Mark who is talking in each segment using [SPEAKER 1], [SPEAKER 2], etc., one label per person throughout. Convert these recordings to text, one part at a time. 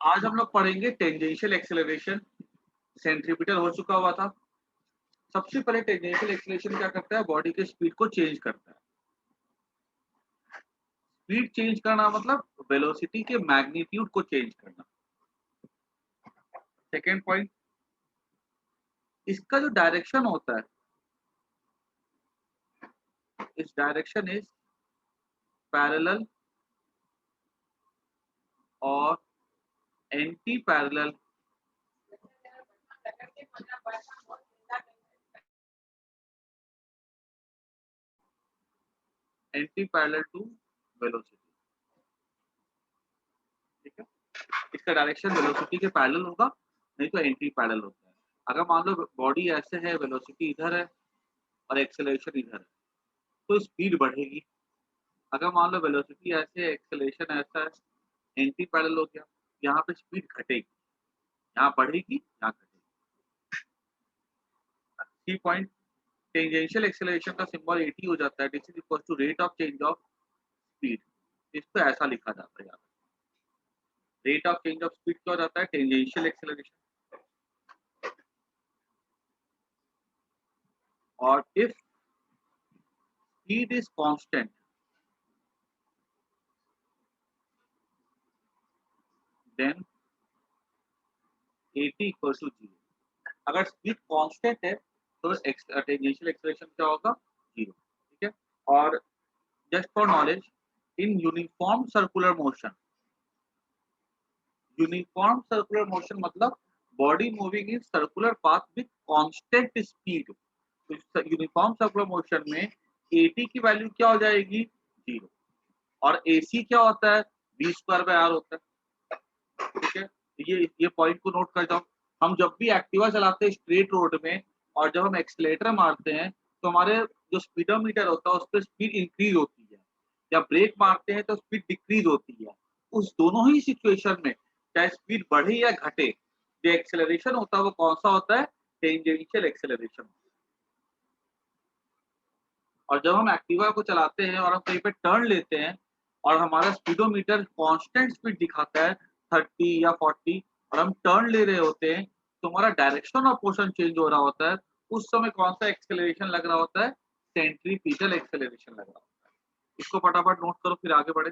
[SPEAKER 1] आज हम लोग पढ़ेंगे टेंजेंशियल एक्सेलरेशन। सेंट्रीपिटल हो चुका हुआ था। सबसे पहले टेंजेंशियल एक्सेलरेशन क्या करता है, बॉडी के स्पीड को चेंज करता है। स्पीड चेंज करना मतलब वेलोसिटी के मैग्नीट्यूड को चेंज करना। सेकेंड पॉइंट, इसका जो डायरेक्शन होता है, इस डायरेक्शन इज पैरेलल और एंटी पैरेलल टू वेलोसिटी। ठीक है, इसका डायरेक्शन वेलोसिटी के पैरेलल होगा, नहीं तो एंटी पैरेलल होता है। अगर मान लो बॉडी ऐसे है, वेलोसिटी इधर है और एक्सेलरेशन इधर है, तो स्पीड बढ़ेगी। अगर मान लो वेलोसिटी ऐसे है, एक्सेलरेशन ऐसा है, एंटी पैरेलल हो गया, यहाँ पे स्पीड घटेगी, यहाँ बढ़ेगी, यहाँ घटेगी। 3 पॉइंट, टेंजेंशियल एक्सेलरेशन का सिंबल एटी हो जाता है, this is equal to rate of change of speed. इसको ऐसा लिखा जाता है यार, rate of change of speed क्या हो जाता है, टेंजेंशियल एक्सेलरेशन। और if speed is constant, then a t equal to zero. अगर स्पीड कांस्टेंट है तो टेंजेंशियल एक्सेलरेशन क्या होगा, जीरो। ठीक है, और just for knowledge, in uniform circular motion मतलब body moving in circular path with constant speed. तो यूनिफॉर्म सर्कुलर मोशन में एटी की वैल्यू क्या हो जाएगी, जीरो। और एसी क्या होता है, बी स्क्वायर बाय आर होता है। ठीक है, ये पॉइंट को नोट कर जाओ। हम जब भी एक्टिवा चलाते हैं स्ट्रेट रोड में, और जब हम एक्सीलरेटर मारते हैं, तो हमारे जो स्पीडोमीटर होता है उस पर स्पीड इंक्रीज होती है, या ब्रेक मारते हैं तो स्पीड डिक्रीज होती है। उस दोनों ही सिचुएशन में चाहे स्पीड बढ़े या घटे, जो एक्सेलरेशन होता है वो कौन सा होता है, टेंजेंशियल एक्सेलरेशन। और जब हम एक्टिवा को चलाते हैं और हम कहीं पे टर्न लेते हैं और हमारा स्पीडोमीटर कांस्टेंट स्पीड दिखाता है 30 या 40, और हम टर्न ले रहे होते हैं, तो हमारा डायरेक्शन ऑफ मोशन चेंज हो रहा होता है। उस समय कौन सा एक्सेलरेशन लग रहा होता है, सेंट्रीपिटल एक्सेलरेशन लग रहा होता है। इसको फटाफट नोट करो, फिर आगे बढ़े।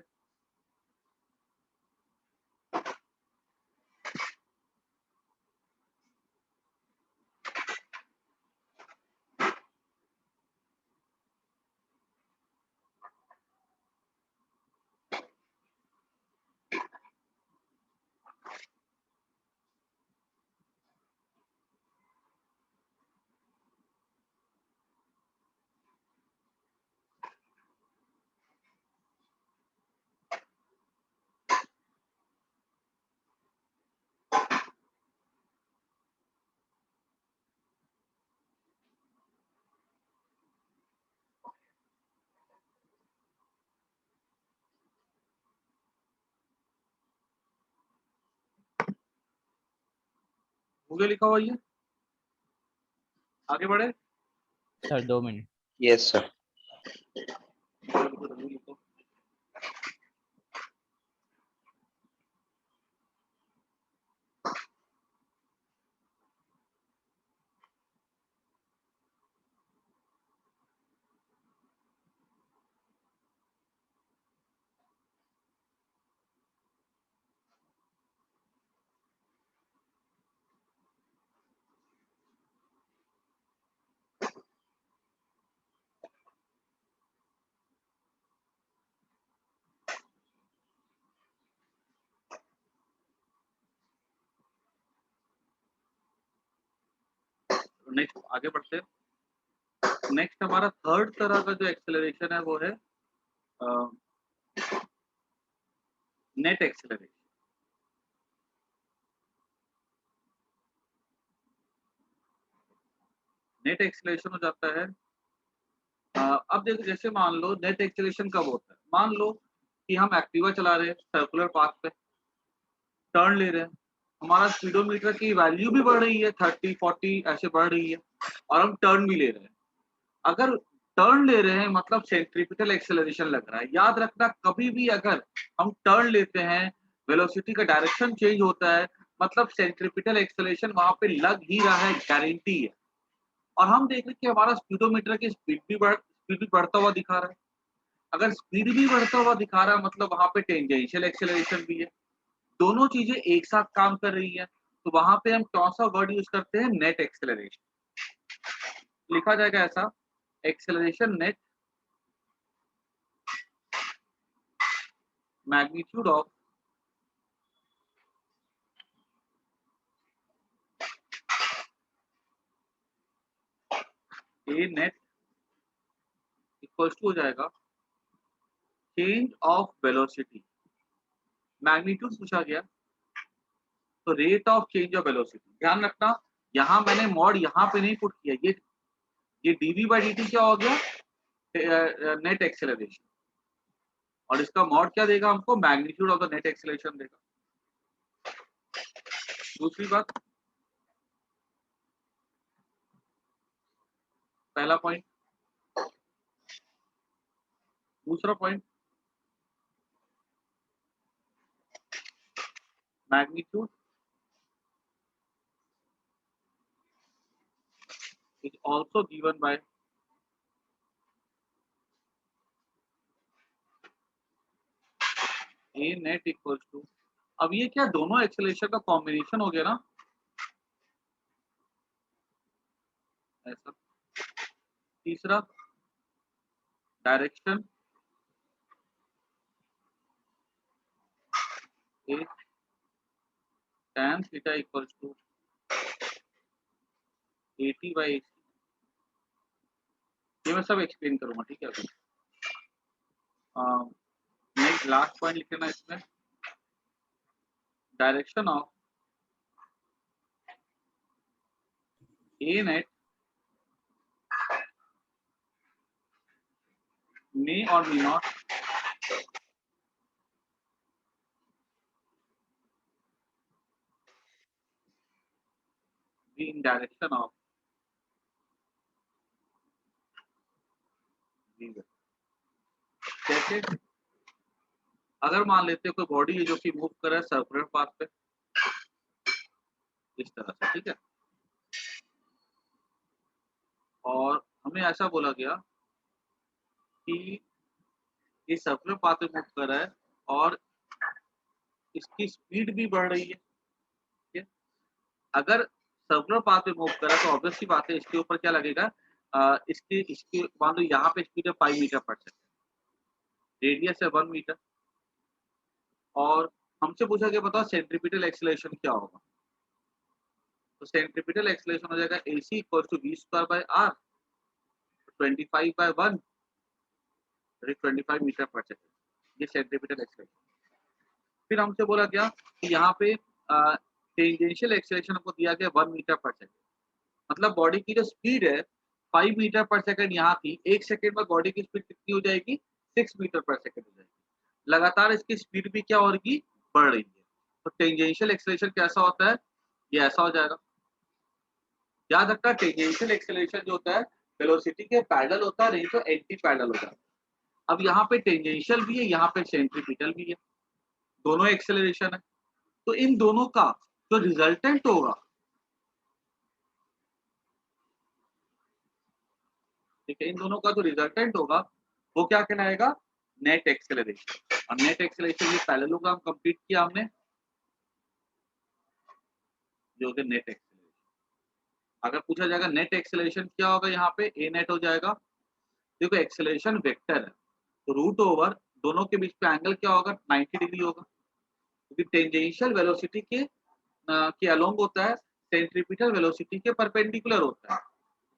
[SPEAKER 1] गूगल लिखा हुआ ये, आगे बढ़े।
[SPEAKER 2] Sir 2 minute.
[SPEAKER 3] Yes sir.
[SPEAKER 1] लिखो। नेक्स्ट आगे बढ़ते हैं। नेक्स्ट हमारा थर्ड तरह का जो एक्सेलरेशन है वो है नेट एक्सेलरेशन। नेट एक्सेलरेशन हो जाता है, अब देखो जैसे मान लो नेट एक्सेलरेशन कब होता है, मान लो कि हम एक्टिवा चला रहे हैं सर्कुलर पाथ पे, टर्न ले रहे हैं, हमारा स्पीडोमीटर की वैल्यू भी बढ़ रही है, 30 40 ऐसे बढ़ रही है, और हम टर्न भी ले रहे हैं। अगर टर्न ले रहे हैं मतलब सेंट्रीपिटल एक्सेलरेशन लग रहा है। याद रखना, कभी भी अगर हम टर्न लेते हैं वेलोसिटी का डायरेक्शन चेंज होता है, मतलब सेंट्रीपिटल एक्सेलरेशन वहां पे लग ही रहा है, गारंटी है। और हम देख रहे हैं कि हमारा स्पीडोमीटर की स्पीड भी बढ़ता हुआ दिखा रहा है। अगर स्पीड भी बढ़ता हुआ दिखा रहा है मतलब वहां पे टेंजेंशियल एक्सेलरेशन भी है, दोनों चीजें एक साथ काम कर रही है। तो वहां पे हम कौन सा वर्ड यूज करते हैं? Net acceleration. लिखा जाएगा ऐसा, acceleration net magnitude of A net equals to हो जाएगा चेंज ऑफ वेलोसिटी। मैग्नीट्यूड पूछा गया तो rate of change of velocity. ध्यान रखना, यहाँ मैंने मॉड यहाँ पे नहीं पुट किया, ये डीवी बाई डी टी क्या हो गया? Net acceleration. और इसका मॉड क्या देगा हमको? Magnitude of the net acceleration देगा। दूसरी बात, पहला पॉइंट। दूसरा point, magnitude is also given by a net equals to, अब ये क्या दोनों एक्सेलरेशन का कॉम्बिनेशन हो गया ना ऐसा। तीसरा, direction a tan theta equals to at by ac। ये मैं सब एक्सप्लेन करूंगा, ठीक है। नेक्स्ट लास्ट पॉइंट लिख लेना इसमें, direction of a net may or may not be in direction of v। कैसे? अगर मान लेते हैं कोई बॉडी है जो कि मूव कर रहा है सर्कुलर पाथ पे इस तरह से, ठीक है, और हमें ऐसा बोला गया कि ये सर्कुलर पाथ पे मूव कर रहा है और इसकी स्पीड भी बढ़ रही है, ठीक है। अगर सर्कुलर पाथ पे मूव कर रहा है तो ऑब्वियस सी बात है इसके ऊपर क्या लगेगा? इसके इसके मान लो यहाँ पे स्पीड है 5 मीटर पर सेकंड, रेडियस है 1 मीटर, और हमसे पूछा गया बताओ सेंट्रीपिटल एक्सेलरेशन क्या होगा। तो सेंट्रीपिटल एक्सेलरेशन हो जाएगा AC equal to v square by r, 25 by 1, 25 metre पर सेकंड, ये सेंट्रीपिटल एक्सेलरेशन। फिर हमसे बोला गया कि यहाँ पे टेंजेंशियल एक्सेलरेशन हमको दिया गया 1 मीटर पर सेकंड, मतलब बॉडी की जो स्पीड है 5 मीटर पर सेकंड यहाँ थी, 1 सेकंड में बॉडी की स्पीड कितनी हो जाएगी? 6 मीटर पर सेकंड हो जाएगी। लगातार इसकी स्पीड भी क्या हो रही? बढ़ रही है। तो टेंजेंशियल एक्सेलरेशन कैसा होता है? ये ऐसा हो जाएगा। याद रखना, टेंजेंशियल एक्सेलरेशन जो होता है वेलोसिटी के पैरेलल होता है, नहीं तो एंटी पैरेलल होता है। अब यहाँ पे टेंजेंशियल भी है, यहाँ पे सेंट्रीपिटल भी है, दोनों एक्सेलरेशन है। तो इन दोनों का जो रिजल्टेंट होगा, ठीक है, इन दोनों का जो रिजल्टेंट होगा वो क्या कहलाएगा? Net acceleration. और नेट एक्सेलरेशन ये पैरेललोग्राम कंप्लीट किया हमने, जो कि नेट एक्सेलरेशन। अगर पूछा जाएगा नेट एक्सेलरेशन क्या होगा, यहाँ पे ए नेट हो जाएगा। देखो एक्सेलरेशन वेक्टर है तो रूट ओवर दोनों के बीच पे एंगल क्या होगा? 90 डिग्री होगा, क्योंकि टेंजेंशियल वेलोसिटी के अलोंग होता है, सेंट्रीपिटल वेलोसिटी के परपेंडिकुलर होता है।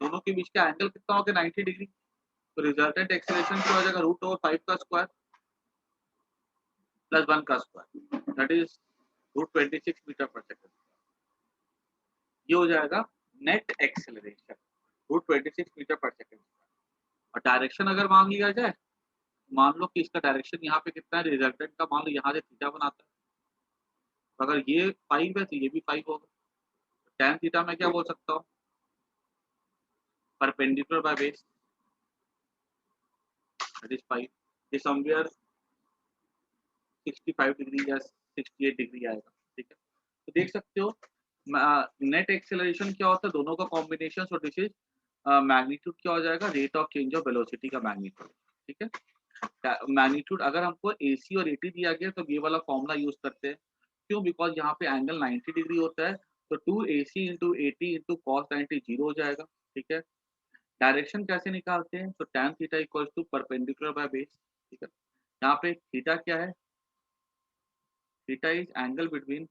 [SPEAKER 1] दोनों के बीच का एंगल कितना होगा? 90 डिग्री। तो रिजल्टेंट एक्सेलरेशन क्या हो जाएगा? रूट ओवर 5 का स्क्वायर प्लस 1 का square, that is root 26 metre पर सेकंड। ये हो जाएगा नेट एक्सेलरेशन, रूट 26 मीटर पर सेकंड। और डायरेक्शन अगर मान लिया जाए, मान लो कि इसका डायरेक्शन यहाँ पे कितना है, रिजल्टेंट का मान लो यहाँ से थीटा बनाता है, तो अगर ये 5 है तो ये भी 5 होगा। tan थीटा में क्या बोल सकता हूँ? Perpendicular by base, that is 5। ये समवेयर 65 डिग्री या 68 डिग्री आएगा। ठीक है, तो देख सकते हो नेट एक्सेलरेशन क्या होता है, दोनों का combination, so this is magnitude क्या हो जाएगा, rate of change of velocity का मैग्नीट्यूड। ठीक है, मैग्नीट्यूड अगर हमको एसी और एटी दिया गया तो ये वाला फॉर्मूला यूज करते हैं। क्यों? बिकॉज यहाँ पे एंगल 90 डिग्री होता है, तो 2AC into 80 into cos 90 zero हो जाएगा। ठीक है, डायरेक्शन कैसे निकालते हैं, तो tan theta equals to perpendicular by base. ठीक है, यहाँ पे थीटा क्या है, theta is angle between,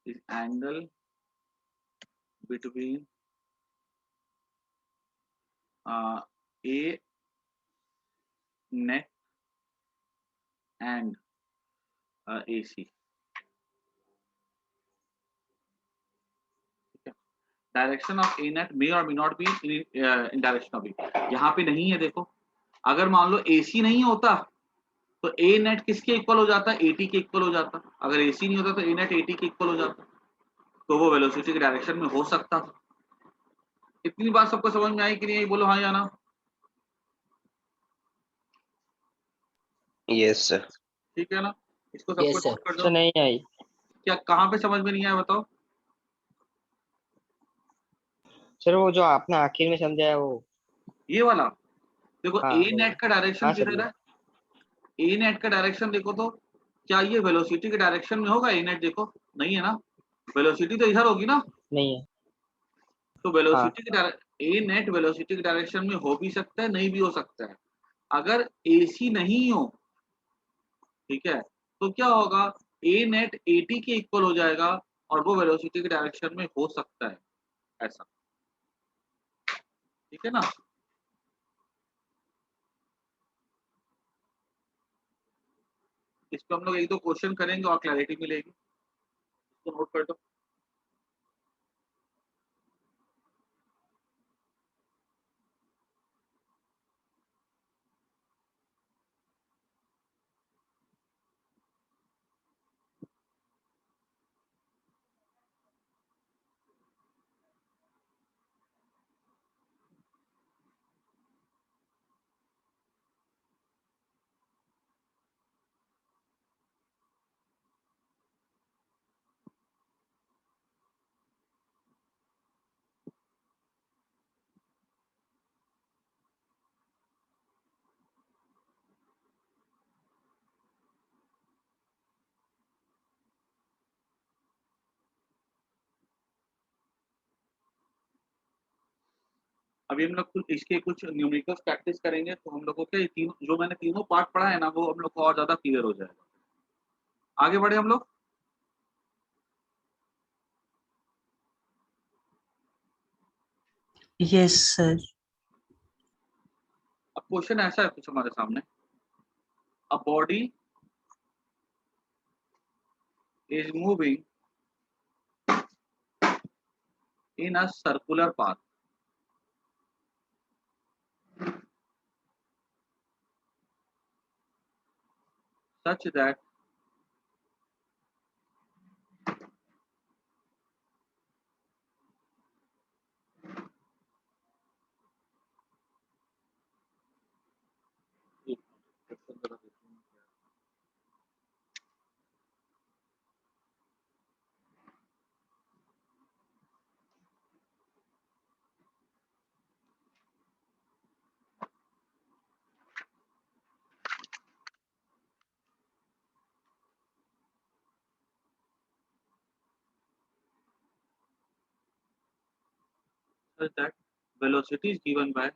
[SPEAKER 1] is angle between A net and AC। Direction of A net may और may not be in direction of B, यहाँ पे नहीं है। देखो, अगर मान लो AC नहीं होता तो ए नेट किसके इक्वल हो जाता, 80 के इक्वल हो जाता। अगर AC नहीं होता तो ए नेट 80 के इक्वल हो जाता, तो वो वेलोसिटी के डायरेक्शन में हो सकता था। इतनी बात सबको समझ में आई कि नहीं, बोलो हाँ या ना।
[SPEAKER 3] Yes sir.
[SPEAKER 1] ठीक है ना, इसको सबको
[SPEAKER 2] यस सर।
[SPEAKER 1] नोट कर दो।
[SPEAKER 2] सर नहीं आई।
[SPEAKER 1] क्या कहाँ पे समझ में नहीं आया बताओ।
[SPEAKER 2] सर वो जो आपने आखिर में समझाया वो।
[SPEAKER 1] ये वाला देखो,
[SPEAKER 2] हाँ
[SPEAKER 1] ए
[SPEAKER 2] वो।
[SPEAKER 1] नेट का डायरेक्शन
[SPEAKER 2] हाँ सर
[SPEAKER 1] किधर
[SPEAKER 2] ये।
[SPEAKER 1] है, ए नेट का डायरेक्शन देखो तो क्या ये वेलोसिटी के डायरेक्शन में होगा ए नेट, देखो नहीं है ना, वेलोसिटी तो इधर होगी ना।
[SPEAKER 2] नहीं है।
[SPEAKER 1] तो
[SPEAKER 2] हाँ
[SPEAKER 1] वेलोसिटी के ए नेट वेलोसिटी के डायरेक्शन में हो भी सकता है, नहीं भी हो सकता है। अगर AC नहीं हो, ठीक है, तो क्या होगा, ए नेट 80 के इक्वल हो जाएगा और वो वेलोसिटी के डायरेक्शन में हो सकता है, ऐसा। ठीक है ना, इस पे हम लोग एक दो क्वेश्चन करेंगे और क्लैरिटी मिलेगी, इसको नोट कर दो। अभी हम लोग इसके कुछ न्यूमेरिकल्स प्रैक्टिस करेंगे, तो हम लोगों के तीन जो मैंने तीनों पार्ट पढ़ा है ना, वो हम लोग को और ज्यादा क्लियर हो जाएगा। आगे बढ़े हम लोग।
[SPEAKER 4] Yes sir.
[SPEAKER 1] अब क्वेश्चन ऐसा है कुछ हमारे सामने, a body is moving in a circular path such that velocity is given by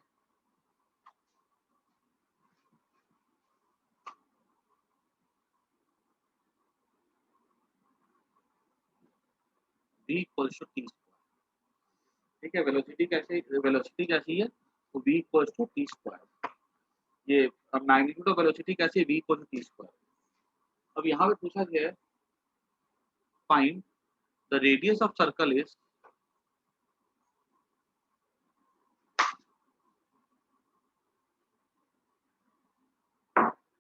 [SPEAKER 1] v equals to t square। ठीक है, वेलोसिटी कैसी है, तो v equals to t square। ये मैग्नीट्यूड ऑफ वेलोसिटी कैसी है, v equals to t square। अब यहाँ पे पूछा गया है, find the radius of circle is,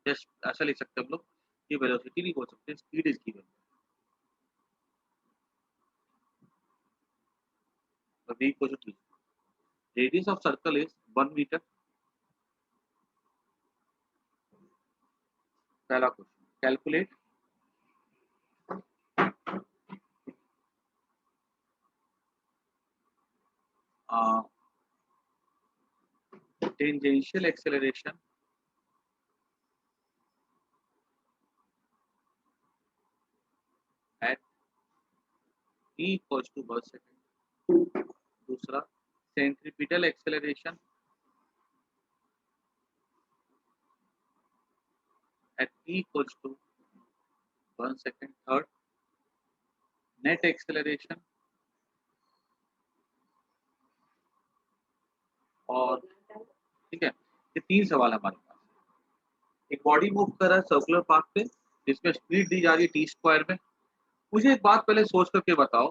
[SPEAKER 1] just ऐसा लिख सकते हैं हम लोग, ये वेलोसिटी नहीं बोल सकते, speed is given, v equals to t। Radius of circle is 1 metre, पहला question, calculate tangential acceleration at t equals to 1 second. दूसरा, centripetal acceleration at t equals to 1 second. Third, net acceleration और ठीक है, ये 3 सवाल हमारे पास। एक body move कर रहा है सर्कुलर पाथ पे जिसमें स्पीड दी जा रही है टी स्क्वायर में। मुझे एक बात पहले सोच करके बताओ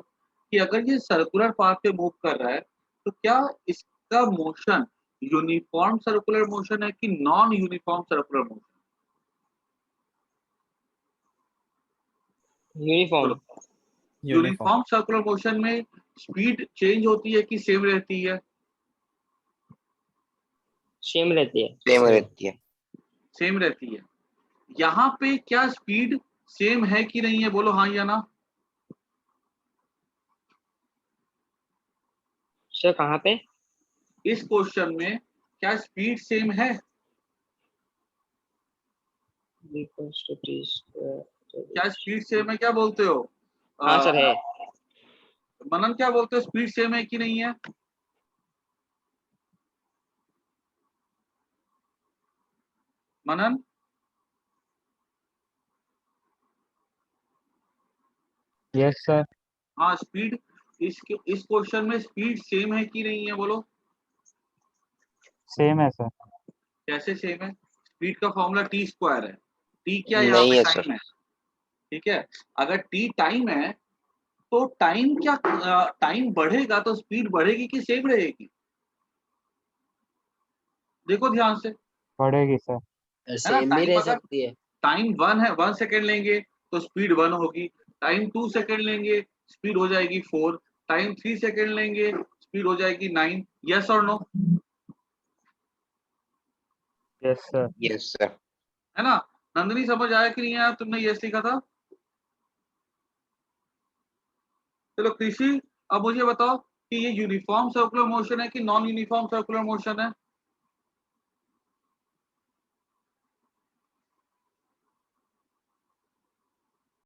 [SPEAKER 1] कि अगर ये सर्कुलर पाथ पे मूव कर रहा है तो क्या इसका मोशन यूनिफॉर्म सर्कुलर मोशन है कि non uniform circular motion?
[SPEAKER 2] Uniform.
[SPEAKER 1] Uniform circular motion में स्पीड चेंज होती है कि सेम रहती है?
[SPEAKER 2] सेम रहती है।
[SPEAKER 3] सेम रहती है।
[SPEAKER 1] सेम रहती है। यहाँ पे क्या स्पीड सेम है कि नहीं है, बोलो हाँ या ना।
[SPEAKER 2] सर कहाँ पे?
[SPEAKER 1] इस क्वेश्चन में क्या स्पीड सेम है? क्या स्पीड सेम है, क्या बोलते हो?
[SPEAKER 2] हाँ सर है।
[SPEAKER 1] मनन क्या बोलते हो, स्पीड सेम है कि नहीं है? मनन?
[SPEAKER 4] Yes sir.
[SPEAKER 1] हाँ, स्पीड इस क्वेश्चन में स्पीड सेम है कि नहीं है, बोलो।
[SPEAKER 4] सेम है सर।
[SPEAKER 1] कैसे सेम है? स्पीड का फॉर्मूला टी स्क्वायर है। टी क्या यहाँ
[SPEAKER 3] नहीं
[SPEAKER 1] पे
[SPEAKER 3] है
[SPEAKER 1] टाइम
[SPEAKER 3] सर।
[SPEAKER 1] है, ठीक है। अगर टी टाइम है तो टाइम क्या, टाइम बढ़ेगा तो स्पीड बढ़ेगी कि सेम रहेगी? देखो ध्यान से,
[SPEAKER 4] पड़ेगी सर।
[SPEAKER 1] है ना।
[SPEAKER 3] सेम भी
[SPEAKER 1] टाइम
[SPEAKER 3] रह
[SPEAKER 1] अगर
[SPEAKER 3] सकती है।
[SPEAKER 1] टाइम 1 है, 1 सेकेंड लेंगे तो स्पीड 1 होगी। टाइम 2 सेकेंड लेंगे स्पीड हो जाएगी 4। टाइम 3 सेकेंड लेंगे स्पीड हो जाएगी 9। यस और no?
[SPEAKER 4] Yes sir.
[SPEAKER 3] Yes sir.
[SPEAKER 1] है ना। नंदिनी समझ आया कि नहीं आया, तुमने यस लिखा था। चलो कृषि, अब मुझे बताओ कि ये यूनिफॉर्म सर्कुलर मोशन है कि नॉन यूनिफॉर्म सर्कुलर मोशन है?